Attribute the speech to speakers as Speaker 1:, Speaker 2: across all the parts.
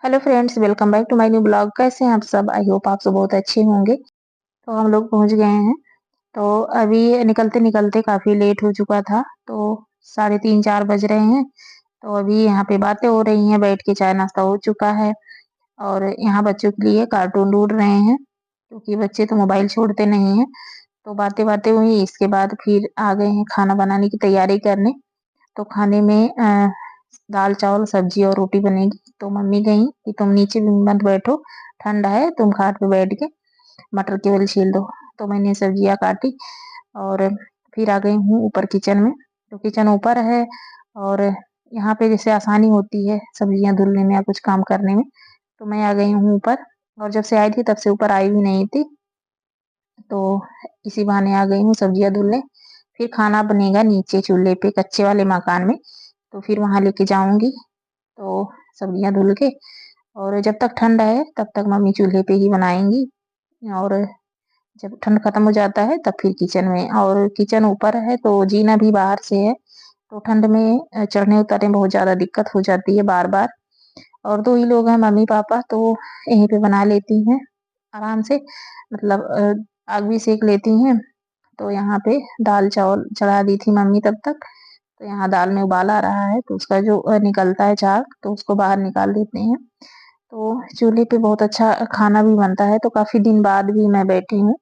Speaker 1: Hello friends, welcome back to my new blog. कैसे हैं आप सब? आई होप आप सब बहुत अच्छे होंगे। तो हम लोग पहुंच गए हैं। तो अभी निकलते निकलते काफ़ी लेट हो चुका था। तो 3:30-4 बज रहे हैं। तो अभी यहाँ पे बातें हो रही हैं, बैठ के चाय नाश्ता हो चुका है। और यहाँ बच्चों के लिए कार्टून ढूंढ रहे हैं, क्योंकि बच्चे तो मोबाइल छोड़ते नहीं हैं। तो बातें बातें हुई, इसके बाद फिर आ गए हैं खाना बनाने की तैयारी करने। तो खाने में दाल चावल सब्जी और रोटी बनेगी। तो मम्मी गई कि तुम नीचे भी मत बैठो, ठंडा है, तुम खाट पे बैठ के मटर केवल छील दो। तो मैंने सब्जियां काटी और फिर आ गई हूँ ऊपर किचन में। तो किचन ऊपर है और यहाँ पे जैसे आसानी होती है सब्जियां धुलने में या कुछ काम करने में। तो मैं आ गई हूँ ऊपर, और जब से आई थी तब से ऊपर आई भी नहीं थी। तो इसी बहाने आ गई हूँ सब्जियां धुलने। फिर खाना बनेगा नीचे चूल्हे पे, कच्चे वाले मकान में। तो फिर वहां लेके जाऊंगी। तो सब्जियां धुल के, और जब तक ठंड है तब तक मम्मी चूल्हे पे ही बनाएंगी। और जब ठंड खत्म हो जाता है तब फिर किचन में। और किचन ऊपर है तो जीना भी बाहर से है। तो ठंड में चढ़ने उतरने में बहुत ज्यादा दिक्कत हो जाती है बार बार। और दो ही लोग हैं, मम्मी पापा, तो यहीं पे बना लेती हैं आराम से। मतलब आग भी सेक लेती हैं। तो यहाँ पे दाल चावल चढ़ा दी थी मम्मी तब तक। तो यहाँ दाल में उबाल आ रहा है, तो उसका जो निकलता है झाग, तो उसको बाहर निकाल देते हैं। तो चूल्हे पे बहुत अच्छा खाना भी बनता है। तो काफी दिन बाद भी मैं बैठी हूँ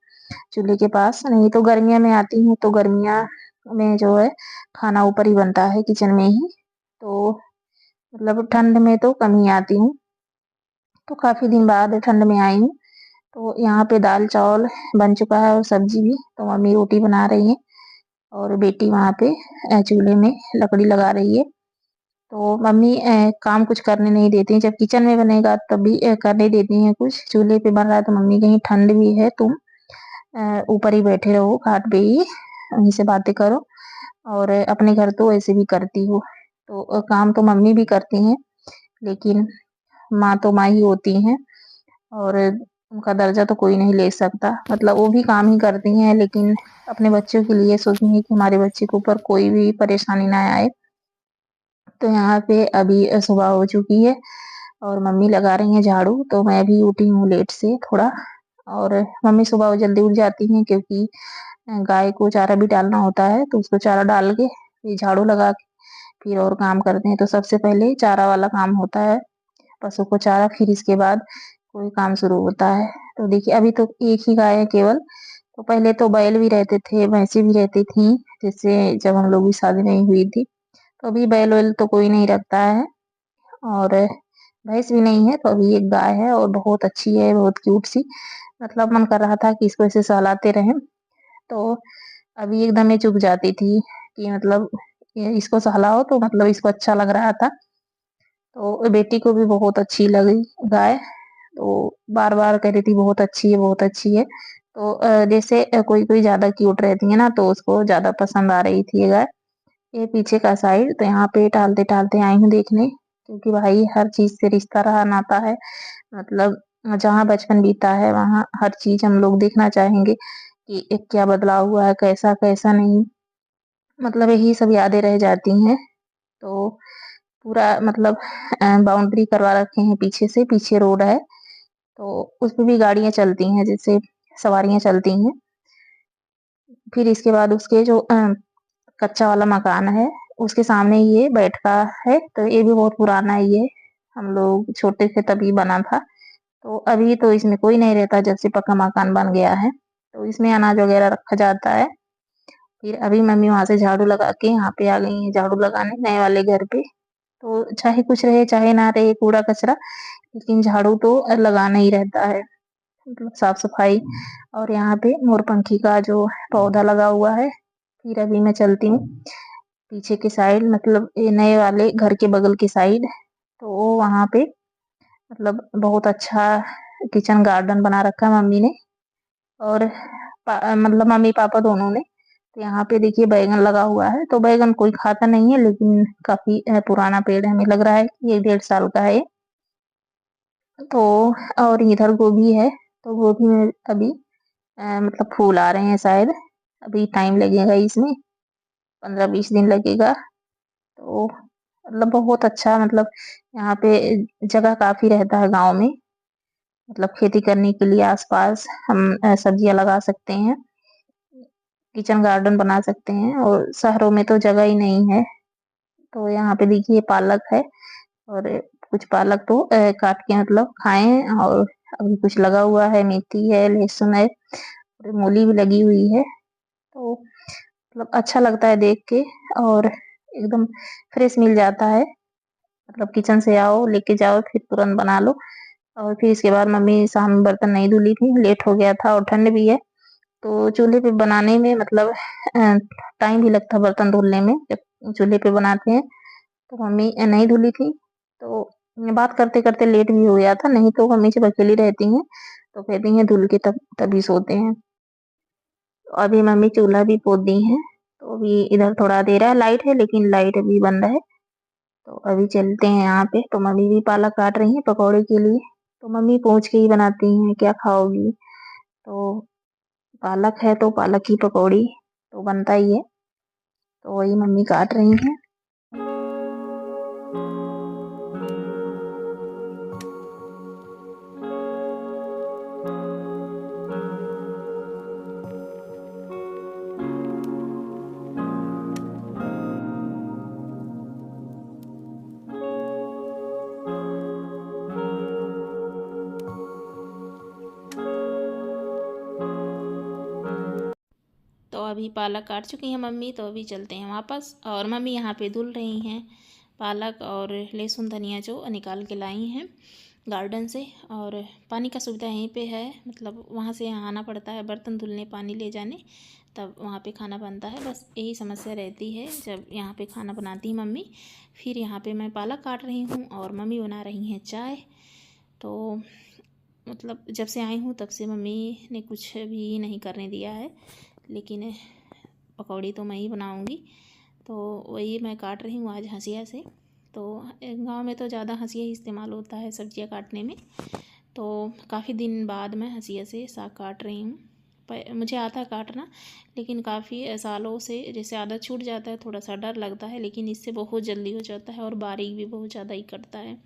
Speaker 1: चूल्हे के पास। नहीं तो गर्मियां में आती हूँ, तो गर्मियां में जो है खाना ऊपर ही बनता है किचन में ही। तो मतलब ठंड में तो कम ही आती हूँ। तो काफी दिन बाद ठंड में आई हूँ। तो यहाँ पे दाल चावल बन चुका है और सब्जी भी। तो मम्मी रोटी बना रही है और बेटी वहां पे चूल्हे में लकड़ी लगा रही है। तो मम्मी काम कुछ करने नहीं देती। जब किचन में बनेगा तभी करने देती हैं कुछ। चूल्हे पे बन रहा है तो मम्मी कहीं ठंड भी है, तुम ऊपर ही बैठे रहो खाट पे ही, वहीं से बातें करो। और अपने घर तो ऐसे भी करती हो। तो काम तो मम्मी भी करती हैं, लेकिन माँ तो माँ ही होती हैं। और उनका दर्जा तो कोई नहीं ले सकता। मतलब वो भी काम ही करती हैं, लेकिन अपने बच्चों के लिए सोचती हैं कि हमारे बच्चे के ऊपर कोई भी परेशानी ना आए। तो यहाँ पे अभी सुबह हो चुकी है और मम्मी लगा रही हैं झाड़ू। तो मैं भी उठी हूँ लेट से थोड़ा। और मम्मी सुबह जल्दी उठ जाती हैं, क्योंकि गाय को चारा भी डालना होता है। तो उसको चारा डाल के फिर झाड़ू लगा के फिर और काम करते हैं। तो सबसे पहले चारा वाला काम होता है, पशु को चारा, फिर इसके बाद कोई काम शुरू होता है। तो देखिए अभी तो एक ही गाय है केवल। तो पहले तो बैल भी रहते थे, भैंसी भी रहती थी, जैसे जब हम लोग की शादी नहीं हुई थी। तो अभी बैल वैल तो कोई नहीं रखता है। और भैंस भी नहीं है, तो अभी एक गाय है और बहुत अच्छी है, बहुत क्यूट सी। मतलब मन कर रहा था कि इसको ऐसे सहलाते रहें। तो अभी एकदम ये चुप जाती थी कि मतलब इसको सहलाओ, तो मतलब इसको अच्छा लग रहा था। तो बेटी को भी बहुत अच्छी लगी गाय। तो बार बार कह रही थी बहुत अच्छी है, बहुत अच्छी है। तो जैसे कोई कोई ज्यादा क्यूट रहती है ना, तो उसको ज्यादा पसंद आ रही थी ये गाय। ये पीछे का साइड, तो यहाँ पे टहलते टहलते आई हूँ देखने, क्योंकि भाई हर चीज से रिश्ता रहा नाता है। मतलब जहाँ बचपन बीता है वहाँ हर चीज हम लोग देखना चाहेंगे कि एक क्या बदलाव हुआ है, कैसा कैसा नहीं। मतलब यही सब यादें रह जाती हैं। तो पूरा मतलब बाउंड्री करवा रखे हैं पीछे से, पीछे रोड है। तो उसपे भी गाड़ियां चलती हैं, जैसे सवारियां चलती हैं। फिर इसके बाद उसके जो कच्चा वाला मकान है, उसके सामने ये बैठका है। तो ये भी बहुत पुराना है ये, हम लोग छोटे थे तभी बना था। तो अभी तो इसमें कोई नहीं रहता जब से पक्का मकान बन गया है। तो इसमें अनाज वगैरह रखा जाता है। फिर अभी मम्मी वहां से झाड़ू लगा के यहाँ पे आ गई है झाड़ू लगाने, नए वाले घर पे। तो चाहे कुछ रहे चाहे ना रहे कूड़ा कचरा, लेकिन झाड़ू तो लगाना ही रहता है, मतलब साफ सफाई। और यहाँ पे मोरपंखी का जो पौधा लगा हुआ है। फिर अभी मैं चलती हूँ पीछे के साइड, मतलब ये नए वाले घर के बगल की साइड। तो वहां पे मतलब बहुत अच्छा किचन गार्डन बना रखा है मम्मी ने। और मतलब मम्मी पापा दोनों ने। तो यहाँ पे देखिए बैगन लगा हुआ है। तो बैगन कोई खाता नहीं है, लेकिन काफी पुराना पेड़ है, हमें लग रहा है कि ये 1.5 साल का है। तो और इधर गोभी है। तो गोभी में अभी मतलब फूल आ रहे हैं शायद। अभी टाइम लगेगा इसमें, 15-20 दिन लगेगा। तो मतलब बहुत अच्छा, मतलब यहाँ पे जगह काफ़ी रहता है गाँव में, मतलब खेती करने के लिए आस-पास हम सब्जियाँ लगा सकते हैं, किचन गार्डन बना सकते हैं और शहरों में तो जगह ही नहीं है। तो यहाँ पे देखिए पालक है और कुछ पालक तो काट के मतलब खाएँ हैं और अभी कुछ लगा हुआ है, मेथी है, लहसुन है और मूली भी लगी हुई है। तो मतलब अच्छा लगता है देख के और एकदम फ्रेश मिल जाता है। मतलब किचन से आओ, लेके जाओ, फिर तुरंत बना लो और फिर इसके बाद मम्मी शाम में बर्तन नहीं धुली थी, लेट हो गया था और ठंड भी है, तो चूल्हे पे बनाने में मतलब टाइम भी लगता है बर्तन धुलने में, जब चूल्हे पे बनाते हैं, तो मम्मी नहीं धुली थी, तो बात करते-करते लेट भी हो गया था, नहीं तो मम्मी जब अकेली रहती हैं, तो कहती हैं धुल के तभी सोते हैं। तो अभी मम्मी चूल्हा भी पोत दी हैं, तो अभी इधर थोड़ा अंधेरा है, लाइट है लेकिन लाइट अभी बंद है। तो अभी चलते हैं यहाँ पे, तो मम्मी भी पालक काट रही हैं पकौड़े के लिए। तो मम्मी पूछ के ही बनाती हैं क्या खाओगी? तो पालक है तो पालक की पकौड़ी तो बनता ही है, तो वही मम्मी काट रही हैं। तो अभी पालक काट चुकी हैं मम्मी, तो अभी चलते हैं वापस और मम्मी यहाँ पे धुल रही हैं पालक और लहसुन धनिया जो निकाल के लाई हैं गार्डन से। और पानी का सुविधा यहीं पे है, मतलब वहाँ से यहाँ आना पड़ता है बर्तन धुलने पानी ले जाने, तब वहाँ पे खाना बनता है। बस यही समस्या रहती है जब यहाँ पे खाना बनाती है मम्मी। फिर यहाँ पे मैं पालक काट रही हूँ और मम्मी बना रही हैं चाय। तो मतलब जब से आई हूँ तब से मम्मी ने कुछ भी नहीं करने दिया है, लेकिन पकौड़ी तो मैं ही बनाऊँगी। तो वही मैं काट रही हूँ आज हंसिया से। तो गांव में तो ज़्यादा हंसिया ही इस्तेमाल होता है सब्जियां काटने में, तो काफ़ी दिन बाद मैं हंसिया से साग काट रही हूँ। मुझे आता है काटना, लेकिन काफ़ी सालों से जैसे आदत छूट जाता है, थोड़ा सा डर लगता है, लेकिन इससे बहुत जल्दी हो जाता है और बारीक भी बहुत ज़्यादा ही कटता है।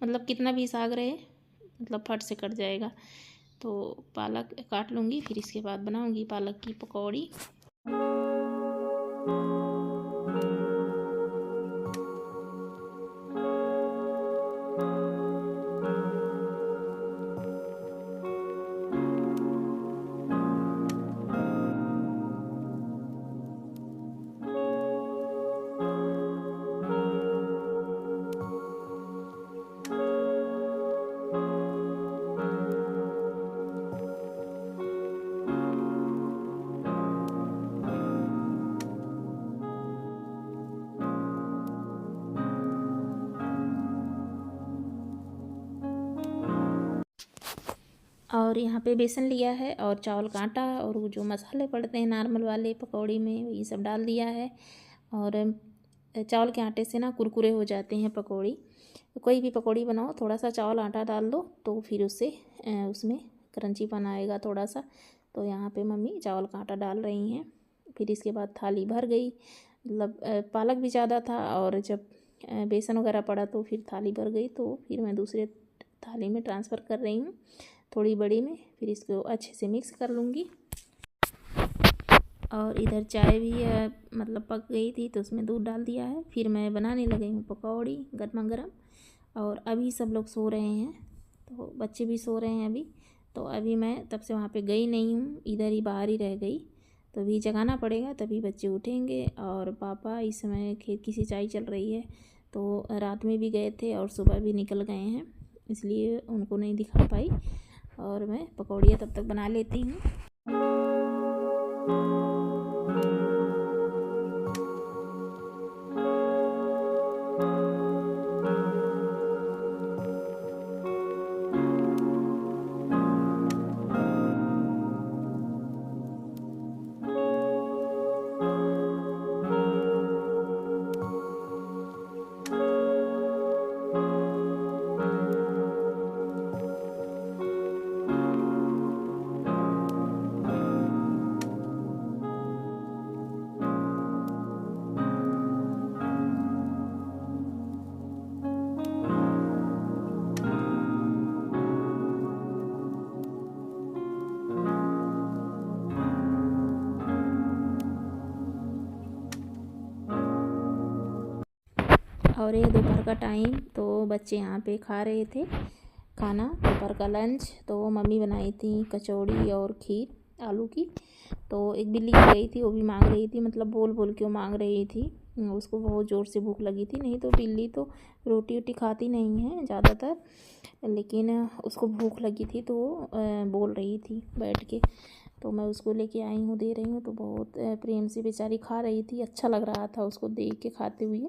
Speaker 1: मतलब कितना भी साग रहे मतलब फट से कट जाएगा। तो पालक काट लूँगी, फिर इसके बाद बनाऊँगी पालक की पकौड़ी। और यहाँ पे बेसन लिया है और चावल का आटा और वो जो मसाले पड़ते हैं नॉर्मल वाले पकौड़ी में, ये सब डाल दिया है। और चावल के आटे से ना कुरकुरे हो जाते हैं पकौड़ी। कोई भी पकौड़ी बनाओ थोड़ा सा चावल आटा डाल दो, तो फिर उससे उसमें क्रंचीपन आएगा थोड़ा सा। तो यहाँ पे मम्मी चावल का आटा डाल रही हैं। फिर इसके बाद थाली भर गई, मतलब पालक भी ज़्यादा था और जब बेसन वगैरह पड़ा तो फिर थाली भर गई। तो फिर मैं दूसरे थाली में ट्रांसफ़र कर रही हूँ, थोड़ी बड़ी में। फिर इसको अच्छे से मिक्स कर लूँगी। और इधर चाय भी मतलब पक गई थी, तो उसमें दूध डाल दिया है। फिर मैं बनाने लगी हूँ पकौड़ी गर्मा गर्म। और अभी सब लोग सो रहे हैं, तो बच्चे भी सो रहे हैं अभी। तो अभी मैं तब से वहाँ पे गई नहीं हूँ, इधर ही बाहर ही रह गई। तो अभी जगाना पड़ेगा तभी बच्चे उठेंगे। और पापा इस समय खेत की सिंचाई चल रही है, तो रात में भी गए थे और सुबह भी निकल गए हैं, इसलिए उनको नहीं दिखा पाई। और मैं पकौड़ियाँ तब तक बना लेती हूँ। और ये दोपहर का टाइम, तो बच्चे यहाँ पे खा रहे थे खाना, दोपहर का लंच। तो मम्मी बनाई थी कचौड़ी और खीर आलू की। तो एक बिल्ली आ गई थी, वो भी मांग रही थी, मतलब बोल बोल के वो मांग रही थी, उसको बहुत ज़ोर से भूख लगी थी। नहीं तो बिल्ली तो रोटी वोटी खाती नहीं है ज़्यादातर, लेकिन उसको भूख लगी थी तो वो बोल रही थी बैठ के। तो मैं उसको लेके आई हूँ, दे रही हूँ, तो बहुत प्रेम से बेचारी खा रही थी। अच्छा लग रहा था उसको देख के खाते हुए।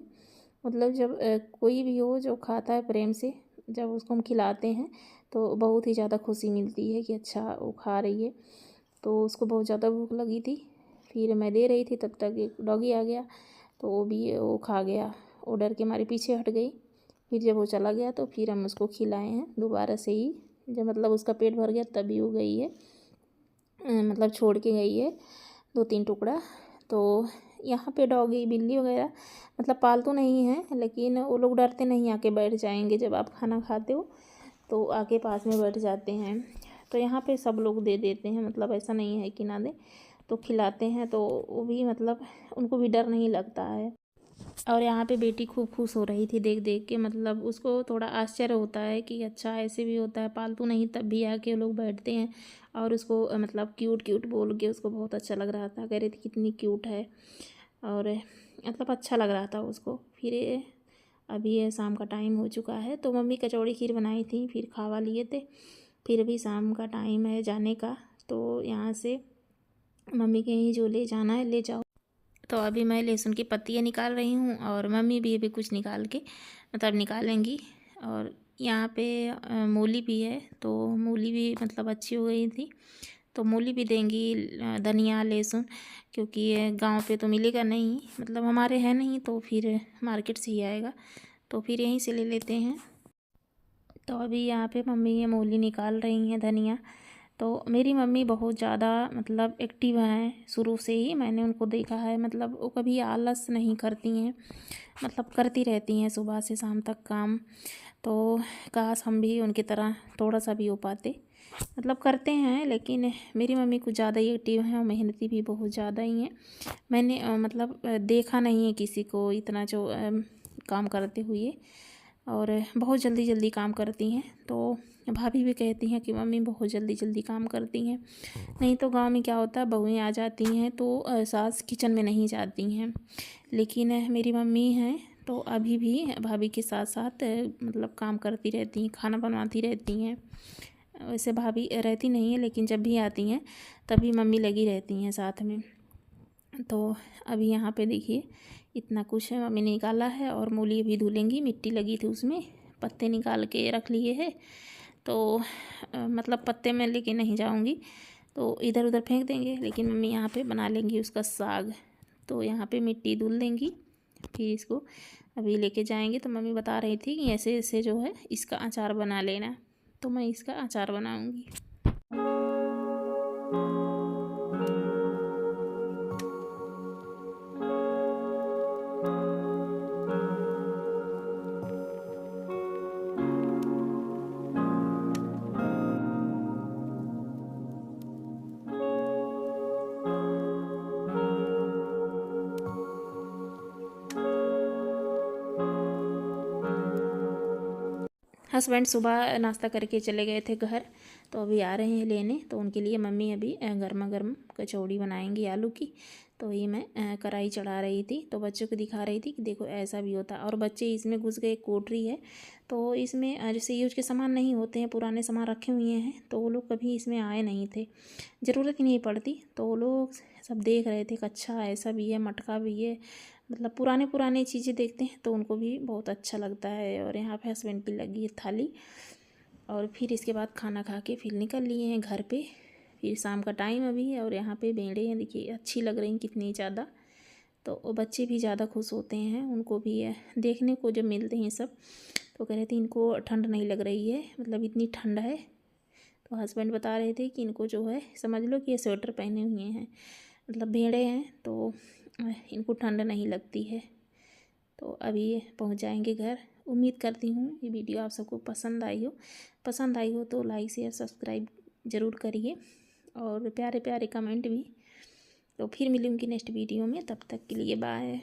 Speaker 1: मतलब जब कोई भी हो जो खाता है प्रेम से, जब उसको हम खिलाते हैं तो बहुत ही ज़्यादा खुशी मिलती है कि अच्छा वो खा रही है। तो उसको बहुत ज़्यादा भूख लगी थी, फिर मैं दे रही थी, तब तक एक डॉगी आ गया, तो वो खा गया। वो डर के हमारे पीछे हट गई। फिर जब वो चला गया तो फिर हम उसको खिलाए हैं दोबारा से ही, जब मतलब उसका पेट भर गया तभी वो गई है, मतलब छोड़ के गई है 2-3 टुकड़ा। तो यहाँ पे डॉगी बिल्ली वगैरह मतलब पालतू नहीं है, लेकिन वो लोग डरते नहीं, आके बैठ जाएंगे जब आप खाना खाते हो तो आके पास में बैठ जाते हैं। तो यहाँ पे सब लोग दे देते हैं, मतलब ऐसा नहीं है कि ना दें, तो खिलाते हैं। तो वो भी मतलब उनको भी डर नहीं लगता है। और यहाँ पे बेटी खूब खुश हो रही थी देख देख के, मतलब उसको थोड़ा आश्चर्य होता है कि अच्छा ऐसे भी होता है, पालतू नहीं तब भी आके वो लोग बैठते हैं। और उसको मतलब क्यूट क्यूट बोल के उसको बहुत अच्छा लग रहा था, कह रही थी कितनी क्यूट है, और मतलब अच्छा लग रहा था उसको। फिर अभी ये शाम का टाइम हो चुका है, तो मम्मी कचौड़ी खीर बनाई थी, फिर खावा लिए थे। फिर अभी शाम का टाइम है जाने का, तो यहाँ से मम्मी के ही जो ले जाना है ले जाओ। तो अभी मैं लहसुन की पत्तियाँ निकाल रही हूँ, और मम्मी भी अभी कुछ निकाल के मतलब निकालेंगी। और यहाँ पे मूली भी है, तो मूली भी मतलब अच्छी हो गई थी, तो मूली भी देंगी। धनिया लहसुन, क्योंकि ये गांव पे तो मिलेगा नहीं, मतलब हमारे है नहीं, तो फिर मार्केट से ही आएगा, तो फिर यहीं से ले लेते हैं। तो अभी यहाँ पे मम्मी ये मूली निकाल रही हैं, धनिया। तो मेरी मम्मी बहुत ज़्यादा मतलब एक्टिव हैं, शुरू से ही मैंने उनको देखा है, मतलब वो कभी आलस नहीं करती हैं, मतलब करती रहती हैं सुबह से शाम तक काम। तो काश हम भी उनकी तरह थोड़ा सा भी हो पाते, मतलब करते हैं, लेकिन मेरी मम्मी कुछ ज़्यादा ही एक्टिव हैं और मेहनती भी बहुत ज़्यादा ही हैं। मैंने मतलब देखा नहीं है किसी को इतना जो काम करते हुए, और बहुत जल्दी जल्दी काम करती हैं। तो भाभी भी कहती हैं कि मम्मी बहुत जल्दी जल्दी काम करती हैं। नहीं तो गांव में क्या होता है, बहुएं आ जाती हैं तो सास किचन में नहीं जाती हैं, लेकिन मेरी मम्मी हैं तो अभी भी भाभी के साथ साथ मतलब काम करती रहती हैं, खाना बनवाती रहती हैं। वैसे भाभी रहती नहीं है, लेकिन जब भी आती हैं तभी मम्मी लगी रहती हैं साथ में। तो अभी यहाँ पे देखिए इतना कुछ है मम्मी ने निकाला है, और मूली अभी धुलेंगी, मिट्टी लगी थी उसमें, पत्ते निकाल के रख लिए हैं। तो मतलब पत्ते में लेके नहीं जाऊँगी, तो इधर उधर फेंक देंगे, लेकिन मम्मी यहाँ पे बना लेंगी उसका साग। तो यहाँ पे मिट्टी धुल देंगी, फिर इसको अभी लेके जाएंगे। तो मम्मी बता रही थी कि ऐसे ऐसे जो है इसका अचार बना लेना, तो मैं इसका अचार बनाऊँगी। हस्बैंड सुबह नाश्ता करके चले गए थे घर, तो अभी आ रहे हैं लेने, तो उनके लिए मम्मी अभी गर्मा गर्म कचौड़ी बनाएंगी आलू की। तो ये मैं कढ़ाई चढ़ा रही थी, तो बच्चों को दिखा रही थी कि देखो ऐसा भी होता है। और बच्चे इसमें घुस गए, कोटरी है, तो इसमें जैसे यूज के सामान नहीं होते हैं, पुराने सामान रखे हुए हैं, तो वो लोग कभी इसमें आए नहीं थे, ज़रूरत ही नहीं पड़ती। तो वो लोग सब देख रहे थे कि अच्छा ऐसा भी है, मटका भी है, मतलब पुराने पुराने चीज़ें देखते हैं तो उनको भी बहुत अच्छा लगता है। और यहाँ पे हस्बैंड की लगी है थाली, और फिर इसके बाद खाना खा के फिर निकल लिए हैं घर पे। फिर शाम का टाइम अभी है, और यहाँ पे भेड़ें हैं, देखिए अच्छी लग रही कितनी ज़्यादा। तो वो बच्चे भी ज़्यादा खुश होते हैं, उनको भी देखने को जब मिलते हैं सब, तो कह रहे थे इनको ठंड नहीं लग रही है, मतलब इतनी ठंड है। तो हस्बैंड बता रहे थे कि इनको जो है समझ लो कि ये स्वेटर पहने हुए हैं, मतलब भेड़े हैं, तो इनको ठंड नहीं लगती है। तो अभी पहुंच जाएंगे घर। उम्मीद करती हूँ ये वीडियो आप सबको पसंद आई हो तो लाइक शेयर सब्सक्राइब ज़रूर करिए, और प्यारे प्यारे कमेंट भी। तो फिर मिलूँगी नेक्स्ट वीडियो में, तब तक के लिए बाय।